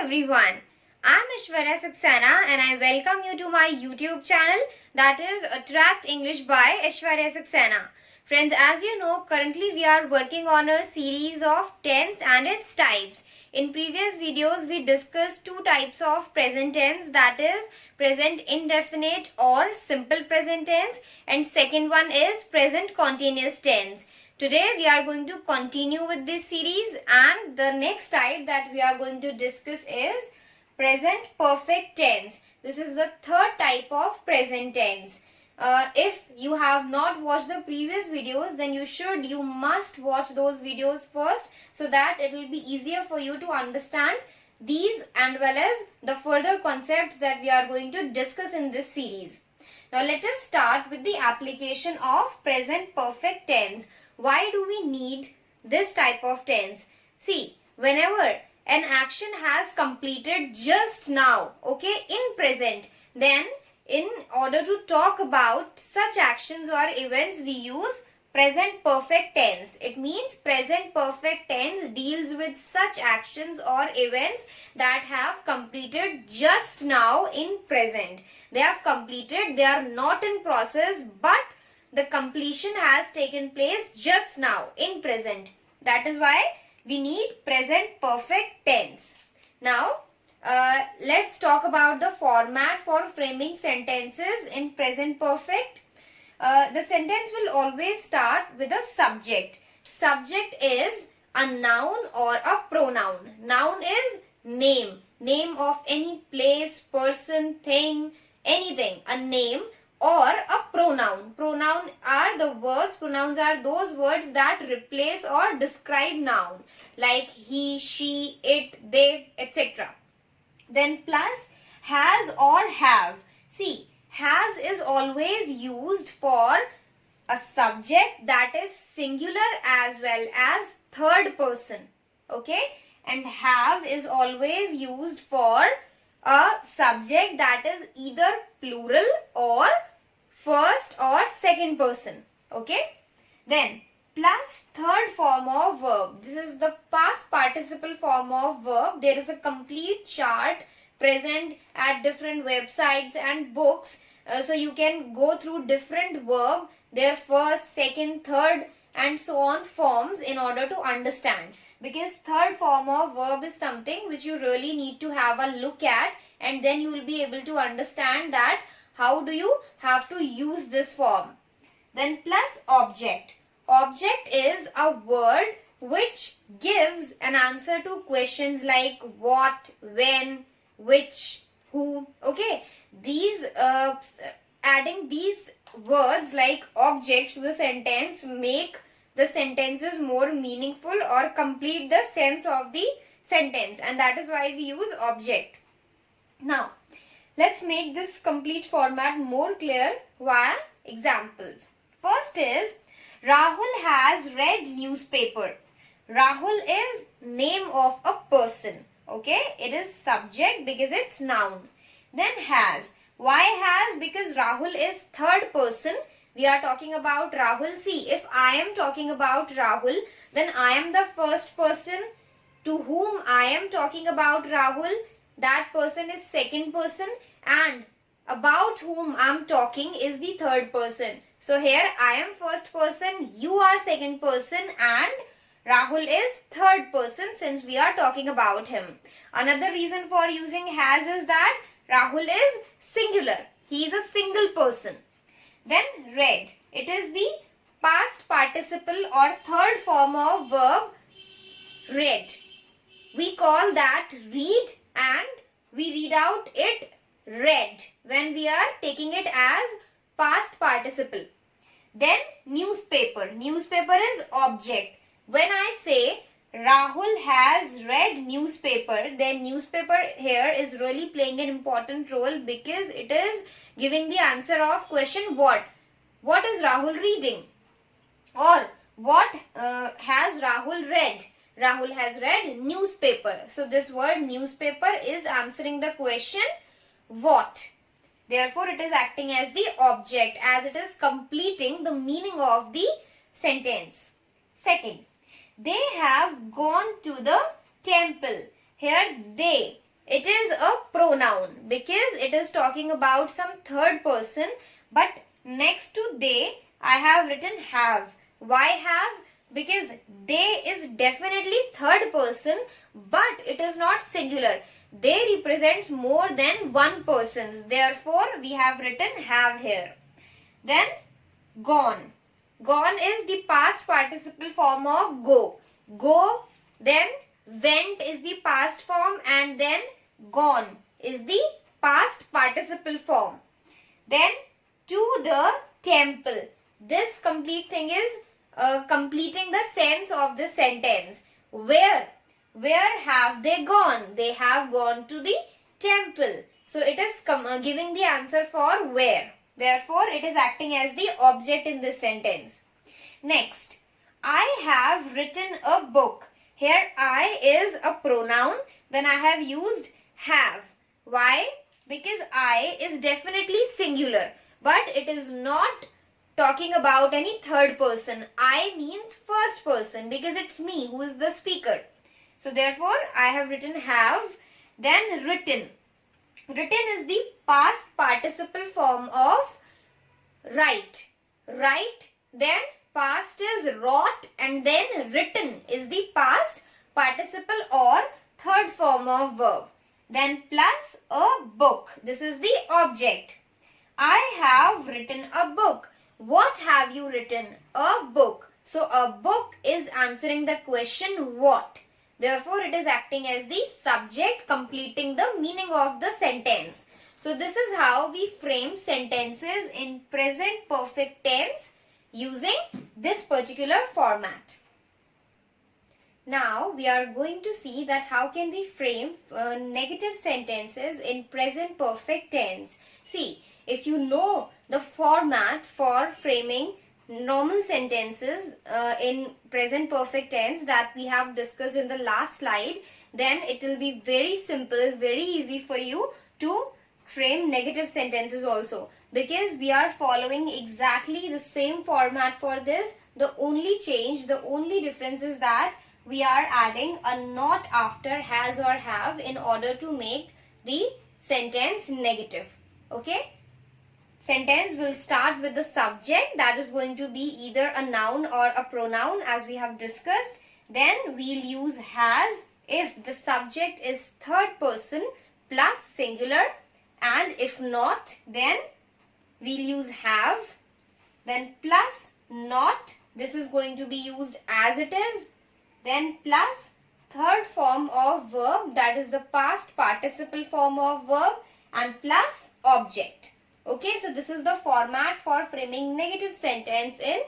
everyone. I'm Aishwarya Saxena and I welcome you to my YouTube channel, that is Attract English by Aishwarya Saxena. Friends, as you know, currently we are working on a series of tense and its types. In previous videos, we discussed two types of present tense, that is present indefinite or simple present tense, and second one is present continuous tense. Today we are going to continue with this series, and the next type that we are going to discuss is present perfect tense. This is the third type of present tense. If you have not watched the previous videos, then you must watch those videos first, so that it will be easier for you to understand these and well as the further concepts that we are going to discuss in this series. Now let us start with the application of present perfect tense. Why do we need this type of tense? See, whenever an action has completed just now, okay, in present, then in order to talk about such actions or events, we use present perfect tense. It means present perfect tense deals with such actions or events that have completed just now in present. They have completed, they are not in process, but the completion has taken place just now in present. That is why we need present perfect tense. Now, let's talk about the format for framing sentences in present perfect. The sentence will always start with a subject. Subject is a noun or a pronoun. Noun is name. Name of any place, person, thing, anything. A name or a pronoun. Pronouns are those words that replace or describe noun, like he, she, it, they, etc. Then plus has or have. See, has is always used for a subject that is singular as well as third person. Okay? And have is always used for a subject that is either plural or first or second person. Okay? Then plus third form of verb. This is the past participle form of verb. There is a complete chart present at different websites and books. So you can go through different verb, their first, second, third and so on forms in order to understand. Because third form of verb is something which you really need to have a look at, and then you will be able to understand that how do you have to use this form. Then plus object. Object is a word which gives an answer to questions like what, when, which, who. Okay, these adding these words like objects to the sentence make the sentences more meaningful or complete the sense of the sentence, and that is why we use object. Now let's make this complete format more clear via examples. First is Rahul has read newspaper. Rahul is name of a person. Okay, it is subject because it's noun. Then has. Why has? Because Rahul is third person. We are talking about Rahul. See, if I am talking about Rahul, then I am the first person. To whom I am talking about Rahul, that person is second person, and about whom I am talking is the third person. So here I am first person, you are second person, and Rahul is third person since we are talking about him. Another reason for using has is that Rahul is singular. He is a single person. Then read. It is the past participle or third form of verb read. We call that read, and we read out it read when we are taking it as past participle. Then newspaper. Newspaper is object. When I say Rahul has read newspaper, then newspaper here is really playing an important role because it is giving the answer of question what. What is Rahul reading? Or what has Rahul read? Rahul has read newspaper. So this word newspaper is answering the question what. Therefore it is acting as the object as it is completing the meaning of the sentence. Second, they have gone to the temple. Here they It is a pronoun because it is talking about some third person, but next to they I have written have. Why have? Because they is definitely third person, but it is not singular. They represents more than one persons. Therefore, we have written have here. Then gone. Gone is the past participle form of go. Go, then went is the past form, and then gone is the past participle form. Then to the temple. This complete thing is completing the sense of the sentence. Where? Where have they gone? They have gone to the temple. So it is giving the answer for where. Therefore, it is acting as the object in this sentence. Next, I have written a book. Here I is a pronoun. Then I have used have. Why? Because I is definitely singular. But it is not talking about any third person. I means first person because it's me who is the speaker. So therefore, I have written have. Then written. Written is the past participle form of write. Write, then past is wrought, and then written is the past participle or third form of verb. Then plus a book. This is the object. I have written a book. What have you written? A book. So a book is answering the question what. Therefore, it is acting as the subject, completing the meaning of the sentence. So this is how we frame sentences in present perfect tense using this particular format. Now we are going to see that how can we frame negative sentences in present perfect tense. See, if you know the format for framing normal sentences in present perfect tense that we have discussed in the last slide, then it will be very simple, very easy for you to frame negative sentences also, because we are following exactly the same format for this. The only change, the only difference is that we are adding a not after has or have in order to make the sentence negative. Okay? Sentence will start with the subject, that is going to be either a noun or a pronoun as we have discussed. Then we'll use has if the subject is third person plus singular, and if not, then we'll use have. Then plus not, this is going to be used as it is. Then plus third form of verb, that is the past participle form of verb, and plus object. Okay, so this is the format for framing negative sentence in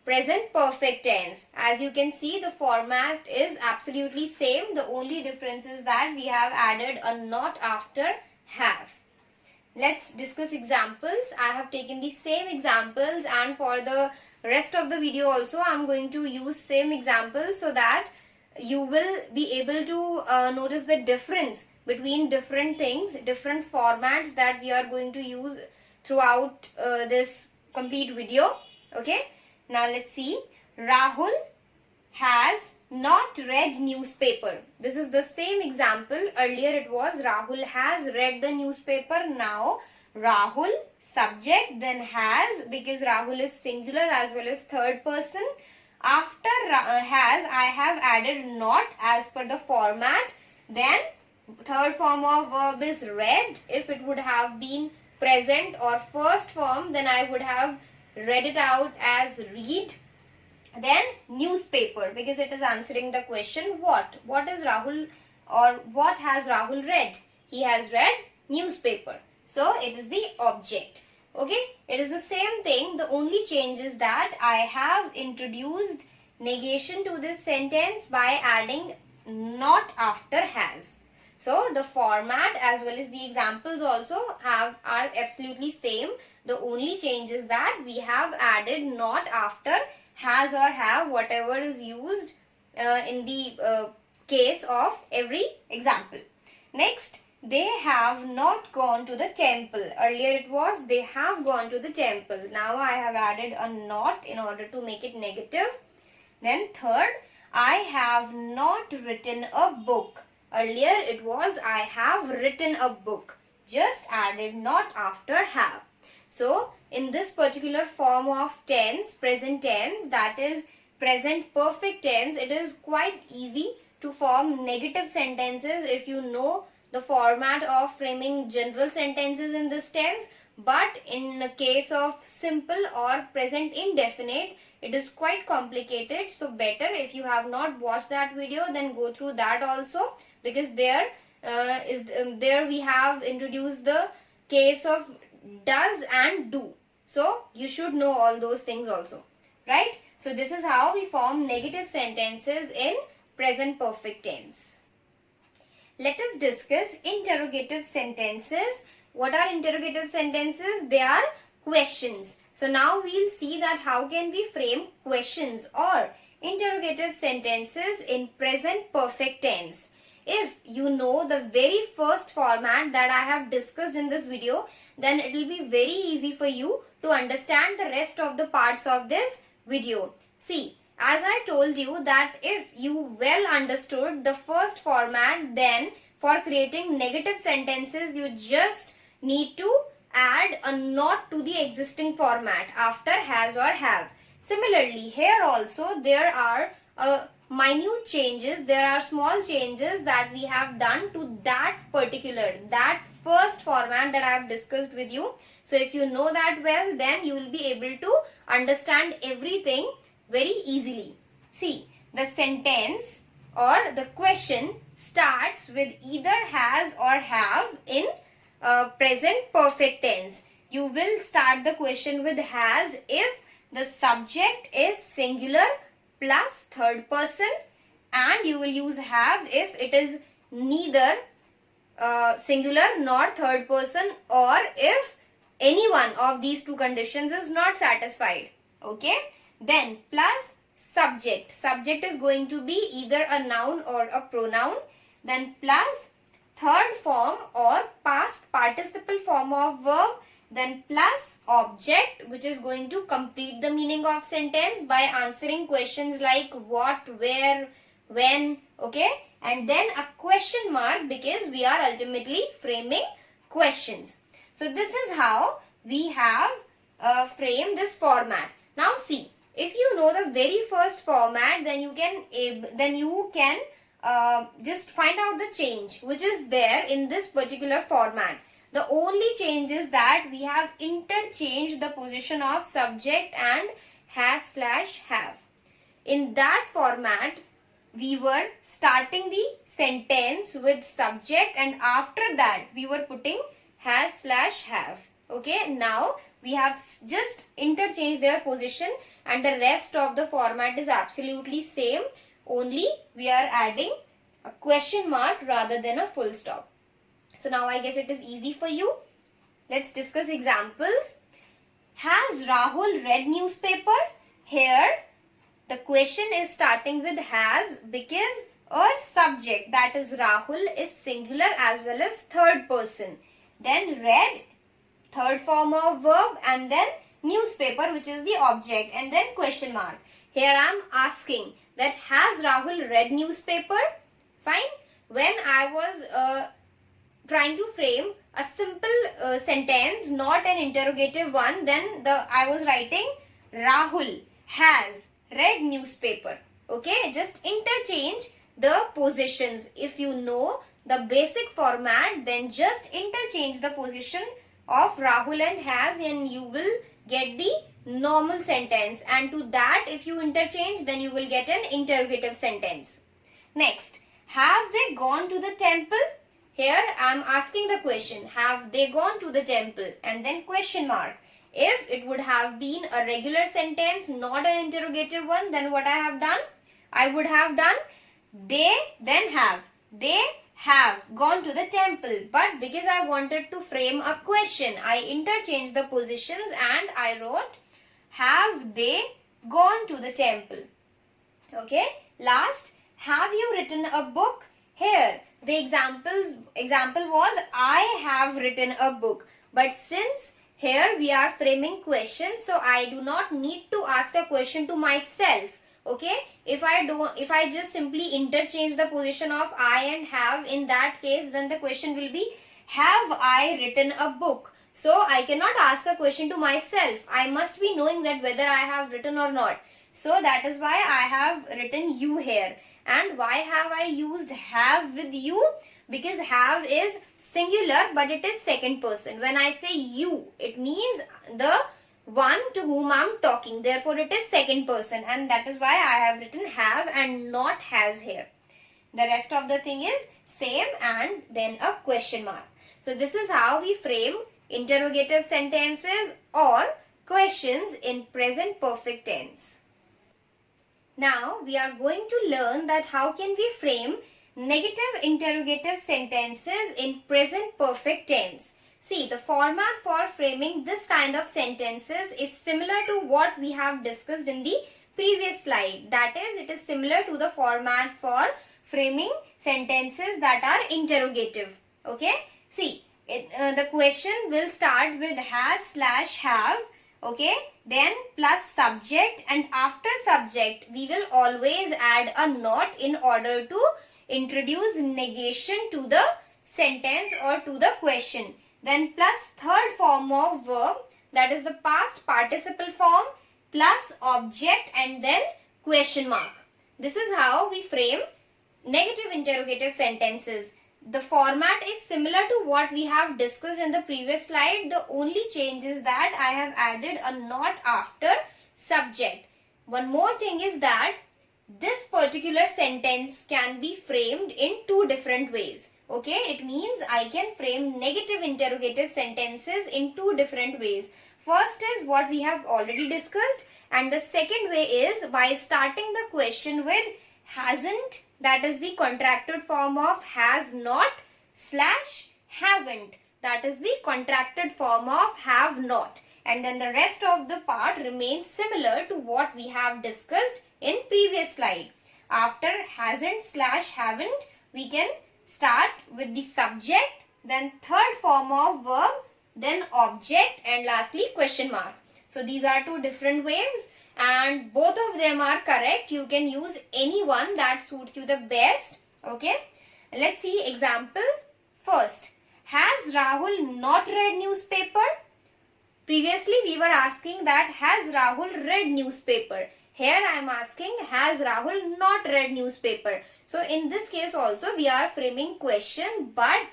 present perfect tense. As you can see, the format is absolutely same. The only difference is that we have added a not after have. Let's discuss examples. I have taken the same examples, and for the rest of the video also I am going to use same examples so that you will be able to notice the difference between different things, different formats that we are going to use throughout this complete video. Okay, now let's see. Rahul has not read newspaper. This is the same example. Earlier it was Rahul has read the newspaper. Now Rahul subject, then has, because Rahul is singular as well as third person. After has I have added not as per the format. Then third form of verb is read. If it would have been present or first form, then I would have read it out as read. Then newspaper, because it is answering the question what. What is Rahul, or what has Rahul read? He has read newspaper. So it is the object. Okay, it is the same thing. The only change is that I have introduced negation to this sentence by adding not after has. So the format as well as the examples also are absolutely same. The only change is that we have added not after has or have, whatever is used in the case of every example. Next, they have not gone to the temple. Earlier it was they have gone to the temple. Now I have added a not in order to make it negative. Then third, I have not written a book. Earlier it was I have written a book. Just added not after have. So in this particular form of tense, present tense, that is present perfect tense, it is quite easy to form negative sentences if you know the format of framing general sentences in this tense. But in the case of simple or present indefinite, it is quite complicated. So better, if you have not watched that video, then go through that also, because there we have introduced the case of does and do. So you should know all those things also, right? So this is how we form negative sentences in present perfect tense. Let us discuss interrogative sentences. What are interrogative sentences? They are questions. So now we'll see that how can we frame questions or interrogative sentences in present perfect tense. If you know the very first format that I have discussed in this video, then it will be very easy for you to understand the rest of the parts of this video. See, as I told you that if you well understood the first format, then for creating negative sentences, you just need to add a not to the existing format after has or have. Similarly, here also there are minute changes, there are small changes that we have done to that first format that I have discussed with you. So if you know that well, then you will be able to understand everything very easily. See, the sentence or the question starts with either has or have in present perfect tense. You will start the question with has if the subject is singular plus third person, and you will use have if it is neither singular nor third person, or if any one of these two conditions is not satisfied. Okay, then plus subject. Subject is going to be either a noun or a pronoun. Then plus third form or past participle form of verb. Then plus object, which is going to complete the meaning of sentence by answering questions like what, where, when. Okay, and then a question mark, because we are ultimately framing questions. So this is how we have framed this format. Now see, if you know the very first format, then you can just find out the change which is there in this particular format. The only change is that we have interchanged the position of subject and has/have. In that format, we were starting the sentence with subject, and after that we were putting has/have. Okay, now we have just interchanged their position and the rest of the format is absolutely same. Only we are adding a question mark rather than a full stop. So now I guess it is easy for you. Let's discuss examples. Has Rahul read newspaper? Here the question is starting with has because our subject, that is Rahul, is singular as well as third person. Then read, third form of verb, and then newspaper, which is the object, and then question mark. Here I am asking that has Rahul read newspaper? Fine. When I was trying to frame a simple sentence, not an interrogative one, then I was writing Rahul has read newspaper. Okay, just interchange the positions. If you know the basic format, then just interchange the position of Rahul and has, and you will get the normal sentence, and to that if you interchange, then you will get an interrogative sentence. Next, have they gone to the temple? Here I am asking the question, have they gone to the temple, and then question mark. If it would have been a regular sentence, not an interrogative one, then what I have done? I would have done they, then have. They have gone to the temple. But because I wanted to frame a question, I interchanged the positions and I wrote have they gone to the temple. Okay. Last, have you written a book? Here the example was I have written a book. But since here we are framing questions, so I do not need to ask a question to myself. Okay, if I just simply interchange the position of I and have, in that case then the question will be, have I written a book? So I cannot ask a question to myself. I must be knowing that whether I have written or not. So that is why I have written you here. And why have I used have with you? Because have is singular but it is second person. When I say you, it means the one to whom I am talking. Therefore, it is second person, and that is why I have written have and not has here. The rest of the thing is same and then a question mark. So, this is how we frame interrogative sentences or questions in present perfect tense. Now, we are going to learn that how can we frame negative interrogative sentences in present perfect tense. See, the format for framing this kind of sentences is similar to what we have discussed in the previous slide. That is, it is similar to the format for framing sentences that are interrogative. Okay. See, the question will start with has/have. Okay. Then plus subject, and after subject we will always add a not in order to introduce negation to the sentence or to the question. Then plus third form of verb, that is the past participle form, plus object and then question mark. This is how we frame negative interrogative sentences. The format is similar to what we have discussed in the previous slide. The only change is that I have added a not after subject. One more thing is that this particular sentence can be framed in two different ways. Okay, it means I can frame negative interrogative sentences in two different ways. First is what we have already discussed, and the second way is by starting the question with hasn't, that is the contracted form of has not, slash haven't, that is the contracted form of have not, and then the rest of the part remains similar to what we have discussed in previous slide. After hasn't slash haven't, we can start with the subject, then third form of verb, then object, and lastly question mark. So these are two different ways and both of them are correct. You can use any one that suits you the best. Okay. Let's see example. First, has Rahul not read newspaper? Previously we were asking that has Rahul read newspaper. Here I am asking has Rahul not read newspaper. So in this case also we are framing question, but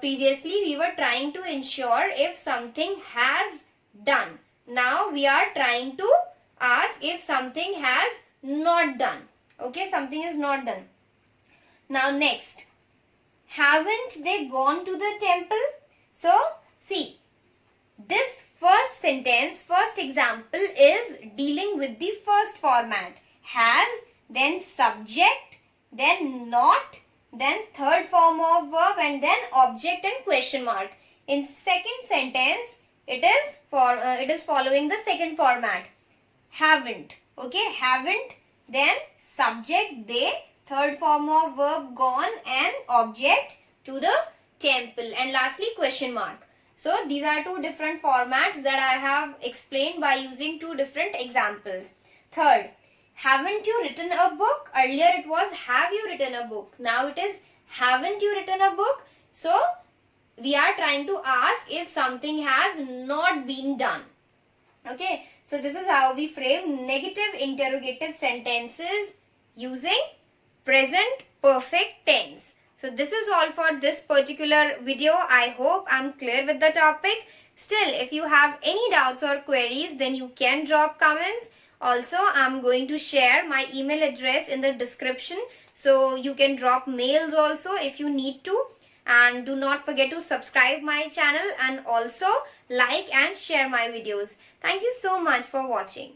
previously we were trying to ensure if something has done. Now we are trying to ask if something has not done. Okay, something is not done. Now next, haven't they gone to the temple? So see, this first sentence, first example is dealing with the first format. Has, then subject, then not, then third form of verb, and then object and question mark. In second sentence, it is following the second format. Haven't. Okay, haven't, then subject they, third form of verb gone, and object to the temple, and lastly question mark. So these are two different formats that I have explained by using two different examples. Third, haven't you written a book? Earlier it was have you written a book. Now it is haven't you written a book? So we are trying to ask if something has not been done. Okay, so this is how we frame negative interrogative sentences using present perfect tense. So this is all for this particular video. I hope I'm clear with the topic. Still, if you have any doubts or queries, then you can drop comments. Also, I'm going to share my email address in the description. So you can drop mails also if you need to. And do not forget to subscribe my channel and also like and share my videos. Thank you so much for watching.